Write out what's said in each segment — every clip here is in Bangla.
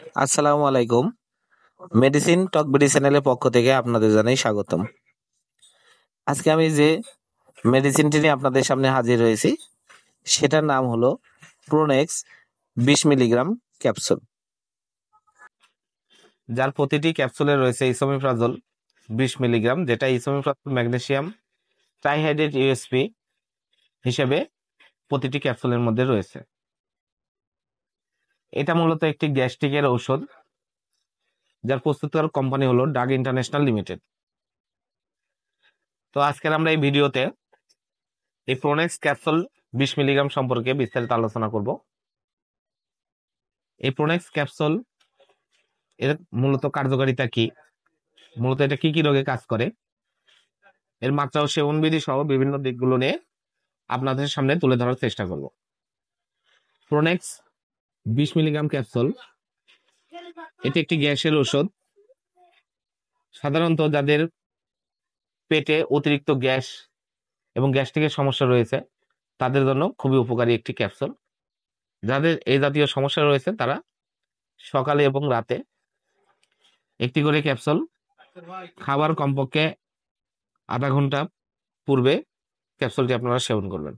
আসসালামু আলাইকুম। মেডিসিন টক বিডি চ্যানেলের পক্ষ থেকে আপনাদের জানাই স্বাগতম। আজকে আমি যে মেডিসিনটি নিয়ে আপনাদের সামনে হাজির হয়েছি সেটার নাম হলো প্রোনেক্স 20 মিলিগ্রাম ক্যাপসুল, যার প্রতিটি ক্যাপসুলে রয়েছে ইসোমিপ্রাজল 20 মিলিগ্রাম, যেটা ইসোমিপ্রাজল ম্যাগনেসিয়াম ট্রাইহাইড্রেট ইউএসপি হিসেবে প্রতিটি ক্যাপসুলের মধ্যে রয়েছে। এটা মূলত একটি গ্যাস্ট্রিকের ঔষধ, যার প্রস্তুতকারক কোম্পানি হলো ডাগ ইন্টারন্যাশনাল লিমিটেড। তো আজকের আমরা এই ভিডিওতে এই প্রোনেক্স ক্যাপসুল 20 মিলিগ্রাম সম্পর্কে বিস্তারিত আলোচনা করব। এই প্রোনেক্স ক্যাপসুল এর মূলত কার্যকারিতা কি, মূলত এটা কি কি রোগে কাজ করে, এর মাত্রা ও সেবনবিধি সহ বিভিন্ন দিকগুলো নিয়ে আপনাদের সামনে তুলে ধরার চেষ্টা করব। প্রোনেক্স 20 মিলিগ্রাম ক্যাপসুল এটি একটি গ্যাসের ওষুধ। সাধারণত যাদের পেটে অতিরিক্ত গ্যাস এবং গ্যাস্ট্রিকের সমস্যা রয়েছে তাদের জন্য খুবই উপকারী একটি ক্যাপসুল। যাদের এই জাতীয় সমস্যা রয়েছে তারা সকালে এবং রাতে একটি করে ক্যাপসুল খাবার কমপক্ষে আধা ঘন্টা পূর্বে ক্যাপসুলটি আপনারা সেবন করবেন।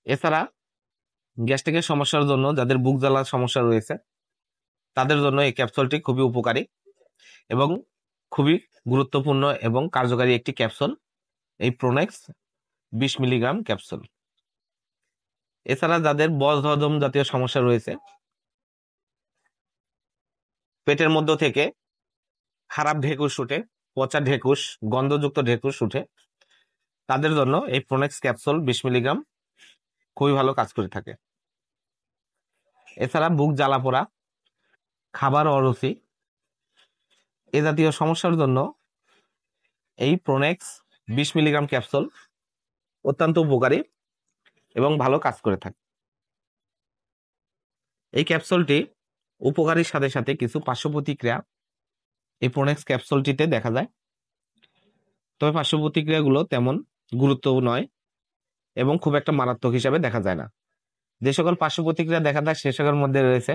এছাড়া গ্যাস্ট্রিকের সমস্যার জন্য যাদের বুক জ্বালার সমস্যা রয়েছে তাদের জন্য এই ক্যাপসুলটি খুবই উপকারী এবং খুবই গুরুত্বপূর্ণ এবং কার্যকারী একটি ক্যাপসুল, এই প্রোনেক্স 20 মিলিগ্রাম ক্যাপসুল। এছাড়া যাদের বদহজম জাতীয় সমস্যা রয়েছে, পেটের মধ্য থেকে খারাপ ঢেকুস উঠে, পচা ঢেকুস, গন্ধযুক্ত ঢেকুস উঠে, তাদের জন্য এই প্রোনেক্স ক্যাপসুল 20 মিলিগ্রাম খুবই ভালো কাজ করে থাকে। এছাড়া বুক জ্বালা পোড়া, খাবার অরুচি এ জাতীয় সমস্যার জন্য এই প্রোনেক্স 20 মিলিগ্রাম ক্যাপসুল অত্যন্ত উপকারী এবং ভালো কাজ করে থাকে। এই ক্যাপসুলটি উপকারীর সাথে সাথে কিছু পার্শ্ব প্রতিক্রিয়া এই প্রোনেক্স ক্যাপসুলটিতে দেখা যায়, তবে পার্শ্ব প্রতিক্রিয়াগুলো তেমন গুরুত্ব নয় এবং খুব একটা মারাত্মক হিসাবে দেখা যায় না। যে সকল পার্শ্ব প্রতিক্রিয়া দেখা যায় সে সকলের মধ্যে রয়েছে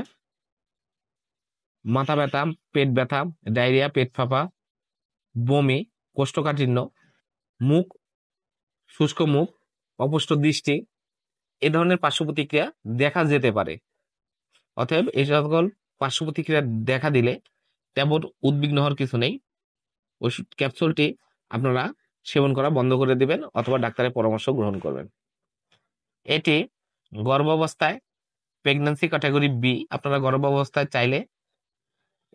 মাথা ব্যথা, পেট ব্যথা, ডায়রিয়া, পেট ফাঁপা, বমি, কোষ্ঠকাঠিন্য, মুখ শুষ্ক মুখ, অপুষ্ট দৃষ্টি, এ ধরনের পার্শ্ব প্রতিক্রিয়া দেখা যেতে পারে। অতএব এই সকল পার্শ্ব প্রতিক্রিয়া দেখা দিলে তেমন উদ্বিগ্ন হওয়ার কিছু নেই। ওষুধ ক্যাপসুলটি আপনারা সেবন করা বন্ধ করে দিবেন অথবা ডাক্তারের পরামর্শ গ্রহণ করবেন। এটি গর্ভাবস্থায় প্রেগন্যান্সি ক্যাটাগরি বি, আপনারা গর্ভাবস্থায় চাইলে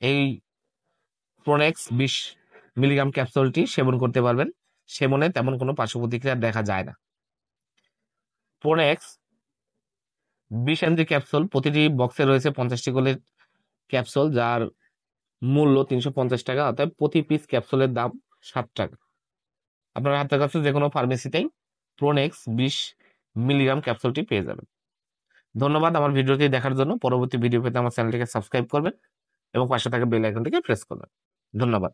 এই প্রোনেক্স 20 মিলিগ্রাম ক্যাপসুলটি সেবন করতে পারবেন। সেবনে তেমন কোনো পার্শ্ব প্রতিক্রিয়া দেখা যায় না। প্রোনেক্স 20 mg ক্যাপসুল, প্রতিটি বক্সে রয়েছে 50টি করে ক্যাপসুল, যার মূল্য 350 টাকা, অর্থাৎ প্রতি পিস ক্যাপসুলের দাম 7 টাকা। আপনার হাতের কাছে যে কোনো ফার্মেসিতেই প্রোনেক্স 20 মিলিগ্রাম ক্যাপসুলটি পেয়ে যাবেন। ধন্যবাদ আমার ভিডিওটি দেখার জন্য। পরবর্তী ভিডিও পেতে আমার চ্যানেলটিকে সাবস্ক্রাইব করবেন এবং পাশে থাকা বেল আইকনটিকে প্রেস করবেন। ধন্যবাদ।